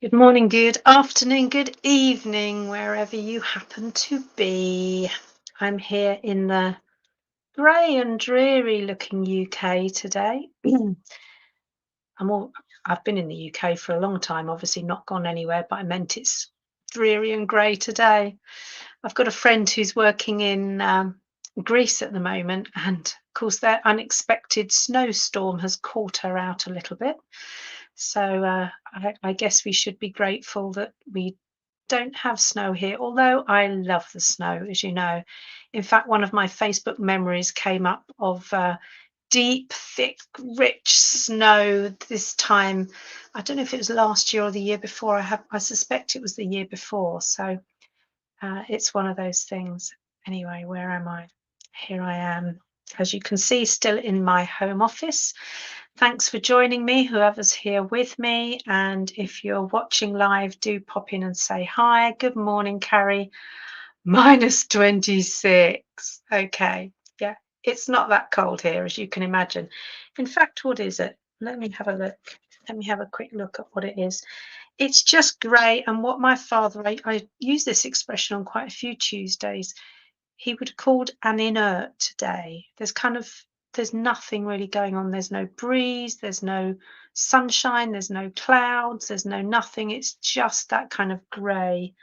Good morning, good afternoon, good evening, wherever you happen to be. I'm here in the grey and dreary looking UK today. I'm all, I've been in the UK for a long time, obviously not gone anywhere, but I meant it's dreary and grey today. I've got a friend who's working in Greece at the moment, and of course, their unexpected snowstorm has caught her out a little bit. So I guess we should be grateful that we don't have snow here, although I love the snow, as you know. In fact, one of my Facebook memories came up of deep, thick, rich snow this time. I don't know if it was last year or the year before. I suspect it was the year before. So it's one of those things. Anyway, where am I? Here I am. As you can see, still in my home office. Thanks for joining me, whoever's here with me. And if you're watching live, do pop in and say hi. Good morning, Carrie. -26. Okay. Yeah, it's not that cold here, as you can imagine. In fact, what is it? Let me have a look. Let me have a quick look at what it is. It's just grey. And what my father, I use this expression on quite a few Tuesdays, he would have called an inert day. There's nothing really going on. There's no breeze, there's no sunshine, there's no clouds, there's no nothing. It's just that kind of grey.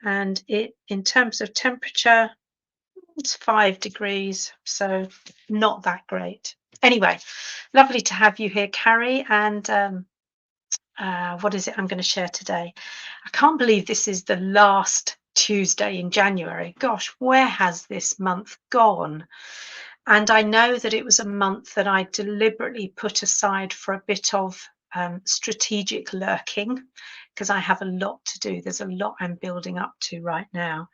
And it, in terms of temperature, it's 5 degrees, so not that great. Anyway, lovely to have you here, Carrie. And what is it I'm going to share today? I can't believe this is the last Tuesday in January. Gosh, where has this month gone? And I know that it was a month that I deliberately put aside for a bit of strategic lurking because I have a lot to do. There's a lot I'm building up to right now.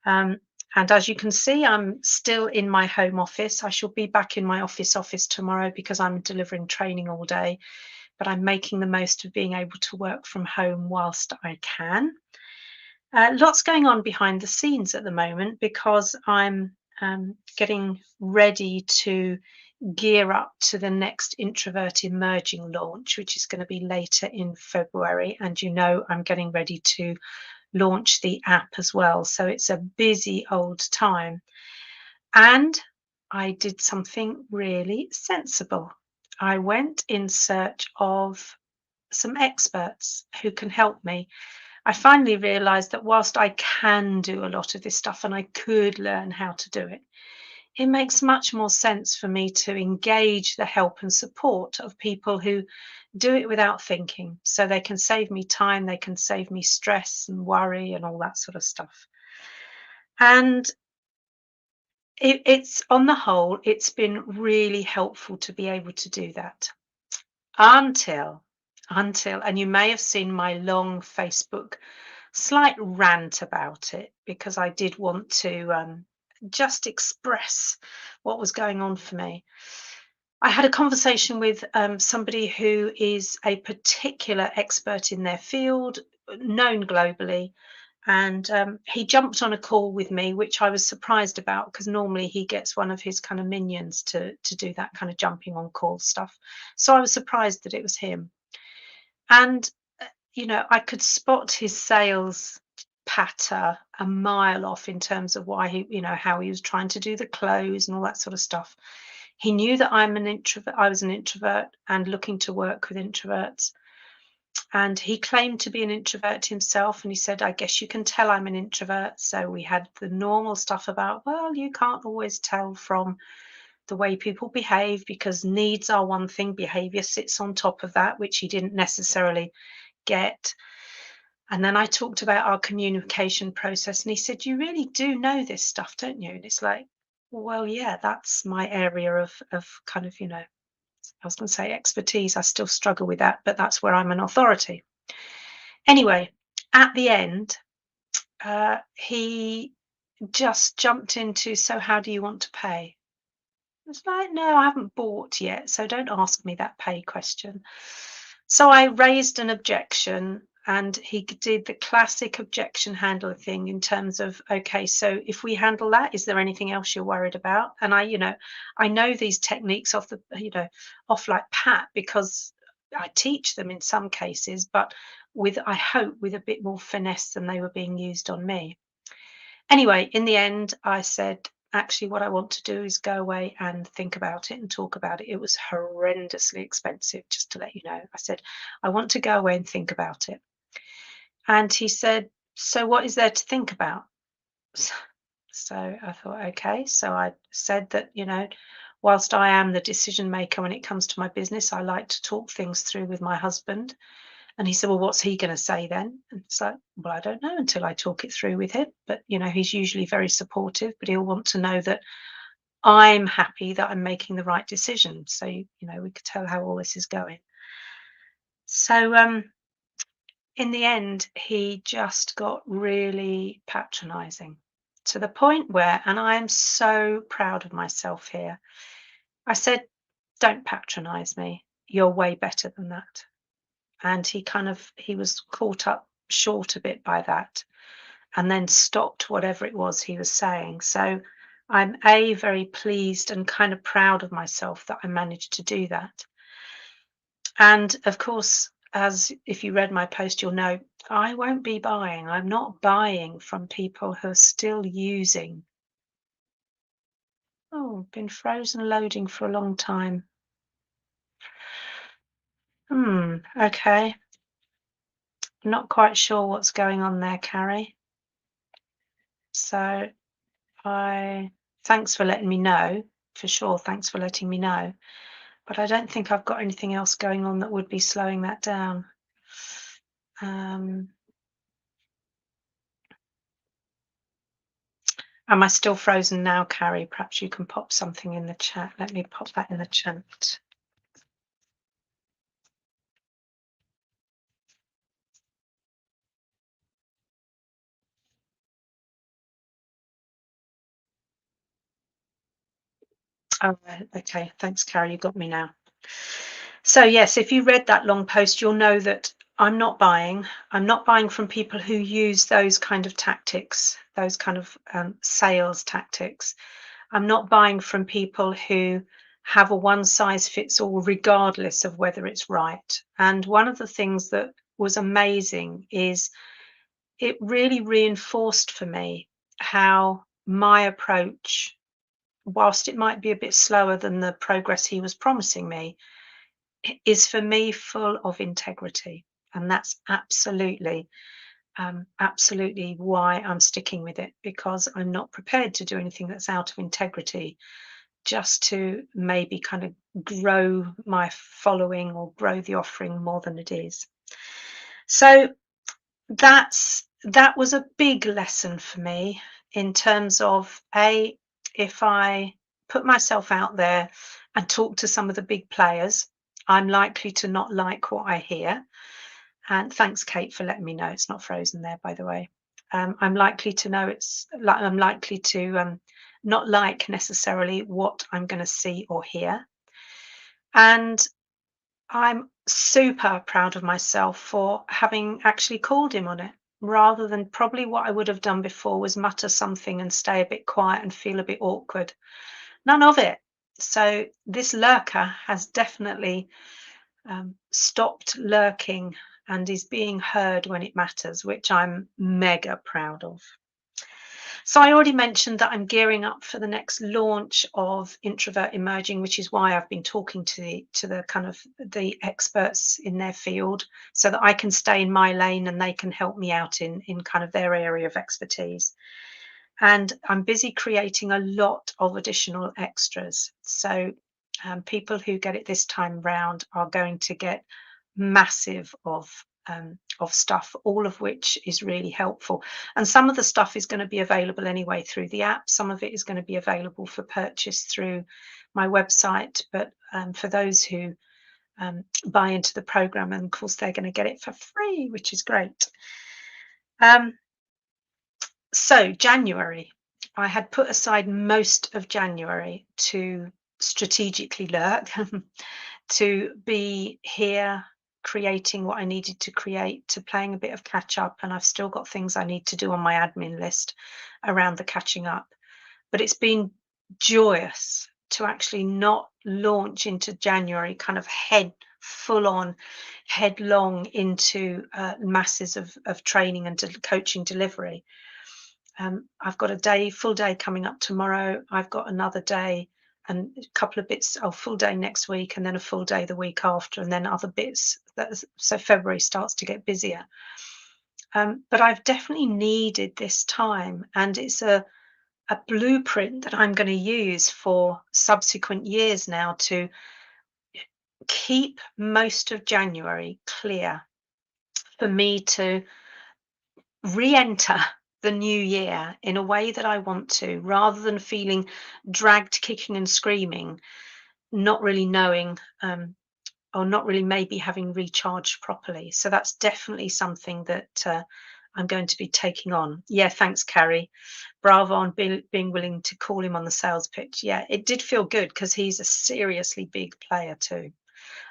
Um, and as you can see, I'm still in my home office. I shall be back in my office tomorrow because I'm delivering training all day, but I'm making the most of being able to work from home whilst I can. Lots going on behind the scenes at the moment because I'm getting ready to gear up to the next Introvert Emerging launch, which is going to be later in February. And you know, I'm getting ready to launch the app as well. So it's a busy old time. And I did something really sensible. I went in search of some experts who can help me. I finally realized that whilst I can do a lot of this stuff and I could learn how to do it, it makes much more sense for me to engage the help and support of people who do it without thinking. So they can save me time, they can save me stress and worry and all that sort of stuff. And it's on the whole, it's been really helpful to be able to do that until, and you may have seen my long Facebook slight rant about it because I did want to just express what was going on for me. I had a conversation with somebody who is a particular expert in their field, known globally. And he jumped on a call with me, which I was surprised about because normally he gets one of his kind of minions to do that kind of jumping on call stuff. So I was surprised that it was him. And you know, I could spot his sales patter a mile off in terms of why he, you know, how he was trying to do the close and all that sort of stuff. He knew that I'm an introvert, I was an introvert and looking to work with introverts. And he claimed to be an introvert himself. And he said, I guess you can tell I'm an introvert. So we had the normal stuff about, well, you can't always tell from the way people behave because needs are one thing, behavior sits on top of that, which he didn't necessarily get. And then I talked about our communication process, and he said, "You really do know this stuff, don't you?" And it's like, well, yeah, that's my area of kind of, you know, I was going to say expertise. I still struggle with that, but that's where I'm an authority. Anyway, at the end, he just jumped into, so how do you want to pay? It's like, no, I haven't bought yet, so don't ask me that pay question. So I raised an objection, and he did the classic objection handler thing in terms of, okay, so if we handle that, is there anything else you're worried about? And I, you know, I know these techniques off the, you know, off like pat because I teach them in some cases, but with, I hope, with a bit more finesse than they were being used on me. Anyway, in the end, I said, actually, what I want to do is go away and think about it and talk about it. It was horrendously expensive, just to let you know. I said, I want to go away and think about it. And he said, so what is there to think about? So I thought, okay. So I said that, whilst I am the decision maker when it comes to my business, I like to talk things through with my husband. And he said, well, what's he going to say then? And it's like, well, I don't know until I talk it through with him. But, he's usually very supportive, but he'll want to know that I'm happy that I'm making the right decision. So, we could tell how all this is going. So, in the end, he just got really patronizing to the point where, and I am so proud of myself here, I said, don't patronize me. You're way better than that. And he was caught up short a bit by that and then stopped whatever it was he was saying. So I'm very pleased and kind of proud of myself that I managed to do that. And of course, as if you read my post, you'll know I won't be buying. I'm not buying from people who are still using. Oh, been frozen loading for a long time. Okay. Not quite sure what's going on there, Carrie. So I thanks for letting me know. For sure, thanks for letting me know. But I don't think I've got anything else going on that would be slowing that down. Um, Am I still frozen now, Carrie? Perhaps you can pop something in the chat. Let me pop that in the chat. Oh, okay. Thanks, Carrie. You got me now. So yes, if you read that long post, you'll know that I'm not buying. I'm not buying from people who use those kind of tactics, those kind of sales tactics. I'm not buying from people who have a one size fits all, regardless of whether it's right. And one of the things that was amazing is it really reinforced for me how my approach, whilst it might be a bit slower than the progress he was promising me, is for me full of integrity. And that's absolutely why I'm sticking with it, because I'm not prepared to do anything that's out of integrity just to maybe kind of grow my following or grow the offering more than it is. So that was a big lesson for me in terms of if I put myself out there and talk to some of the big players, I'm likely to not like what I hear. And thanks, Kate, for letting me know it's not frozen there, by the way. I'm likely to know it's like I'm likely to not like necessarily what I'm going to see or hear. And I'm super proud of myself for having actually called him on it, rather than probably what I would have done before was mutter something and stay a bit quiet and feel a bit awkward. None of it. So this lurker has definitely stopped lurking and is being heard when it matters, which I'm mega proud of. So I already mentioned that I'm gearing up for the next launch of Introvert Emerging, which is why I've been talking to the kind of the experts in their field so that I can stay in my lane and they can help me out in kind of their area of expertise. And I'm busy creating a lot of additional extras. So people who get it this time round are going to get massive of stuff, all of which is really helpful. And some of the stuff is going to be available anyway through the app. Some of it is going to be available for purchase through my website. But for those who buy into the program, and of course, they're going to get it for free, which is great. So January, I had put aside most of January to strategically lurk, to be here creating what I needed to create, to playing a bit of catch up. And I've still got things I need to do on my admin list around the catching up. But it's been joyous to actually not launch into January kind of full on, headlong into masses of training and coaching delivery. I've got a full day coming up tomorrow. I've got another day and a couple of bits, full day next week, and then a full day the week after, and then other bits. So February starts to get busier. But I've definitely needed this time, and it's a blueprint that I'm going to use for subsequent years now to keep most of January clear for me to re-enter the new year in a way that I want to, rather than feeling dragged kicking and screaming, not really knowing or not really maybe having recharged properly. So that's definitely something that I'm going to be taking on. Yeah, thanks, Carrie. Bravo on being willing to call him on the sales pitch. Yeah, it did feel good because he's a seriously big player too.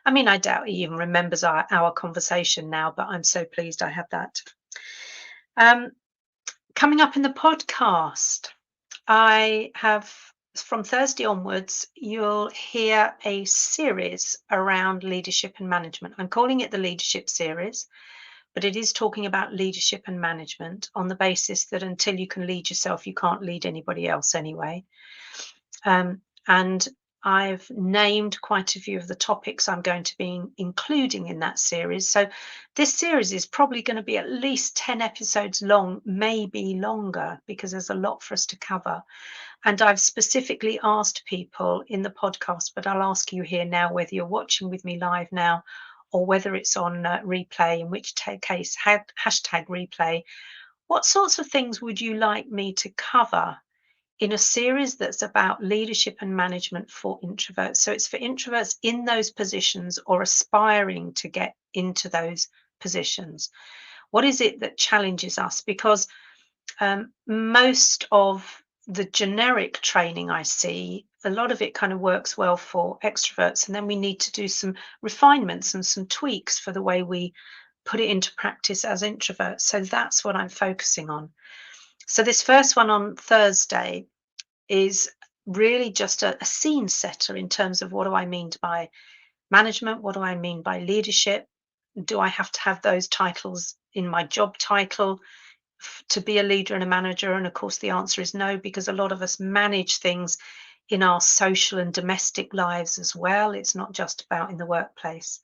I mean, I doubt he even remembers our conversation now, but I'm so pleased I had that. Coming up in the podcast, I have, from Thursday onwards, you'll hear a series around leadership and management. I'm calling it the Leadership Series, but it is talking about leadership and management on the basis that until you can lead yourself, you can't lead anybody else anyway. And I've named quite a few of the topics I'm going to be including in that series. So this series is probably going to be at least 10 episodes long, maybe longer, because there's a lot for us to cover. And I've specifically asked people in the podcast, but I'll ask you here now, whether you're watching with me live now or whether it's on replay, in which case, hashtag replay, what sorts of things would you like me to cover in a series that's about leadership and management for introverts? So it's for introverts in those positions or aspiring to get into those positions. What is it that challenges us? Because most of the generic training I see, a lot of it kind of works well for extroverts, and then we need to do some refinements and some tweaks for the way we put it into practice as introverts. So that's what I'm focusing on. So this first one on Thursday is really just a scene setter in terms of what do I mean by management? What do I mean by leadership? Do I have to have those titles in my job title to be a leader and a manager? And of course, the answer is no, because a lot of us manage things in our social and domestic lives as well. It's not just about in the workplace.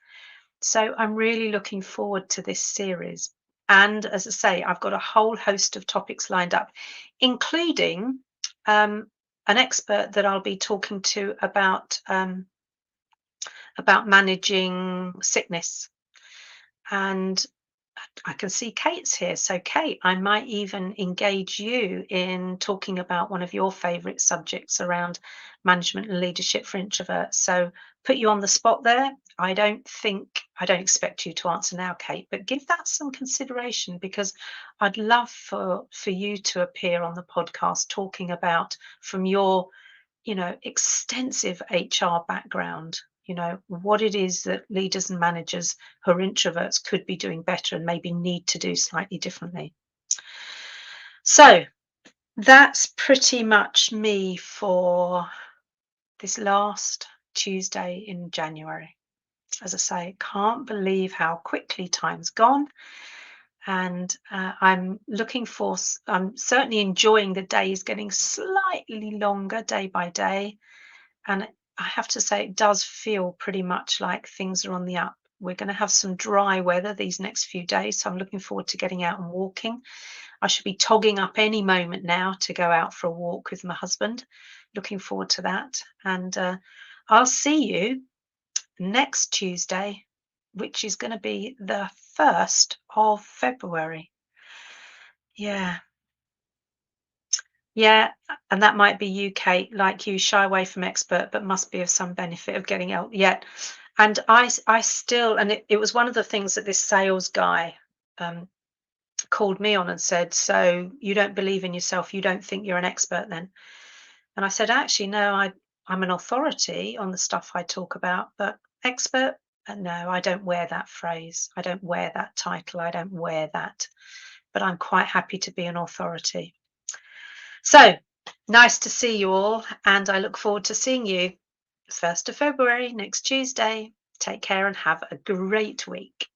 So I'm really looking forward to this series. And as I say, I've got a whole host of topics lined up, including an expert that I'll be talking to about managing sickness. And I can see Kate's here. So, Kate, I might even engage you in talking about one of your favorite subjects around management and leadership for introverts. So, put you on the spot there. I don't expect you to answer now, Kate, but give that some consideration, because I'd love for you to appear on the podcast talking about, from your extensive HR background, what it is that leaders and managers who are introverts could be doing better and maybe need to do slightly differently. So that's pretty much me for this last Tuesday in January. As I say, can't believe how quickly time's gone. And I'm certainly enjoying the days getting slightly longer day by day. And I have to say, it does feel pretty much like things are on the up. We're going to have some dry weather these next few days, so I'm looking forward to getting out and walking. I should be togging up any moment now to go out for a walk with my husband. Looking forward to that. And I'll see you next Tuesday, which is going to be the 1st of February. Yeah. Yeah, and that might be you, Kate, like you, shy away from expert, but must be of some benefit of getting out yet. And I still, and it was one of the things that this sales guy called me on and said, so you don't believe in yourself, you don't think you're an expert then? And I said, actually, no, I'm an authority on the stuff I talk about, but expert, no, I don't wear that phrase. I don't wear that title. I don't wear that, but I'm quite happy to be an authority. So Nice to see you all, and I look forward to seeing you 1st of February, next Tuesday. Take care and have a great week.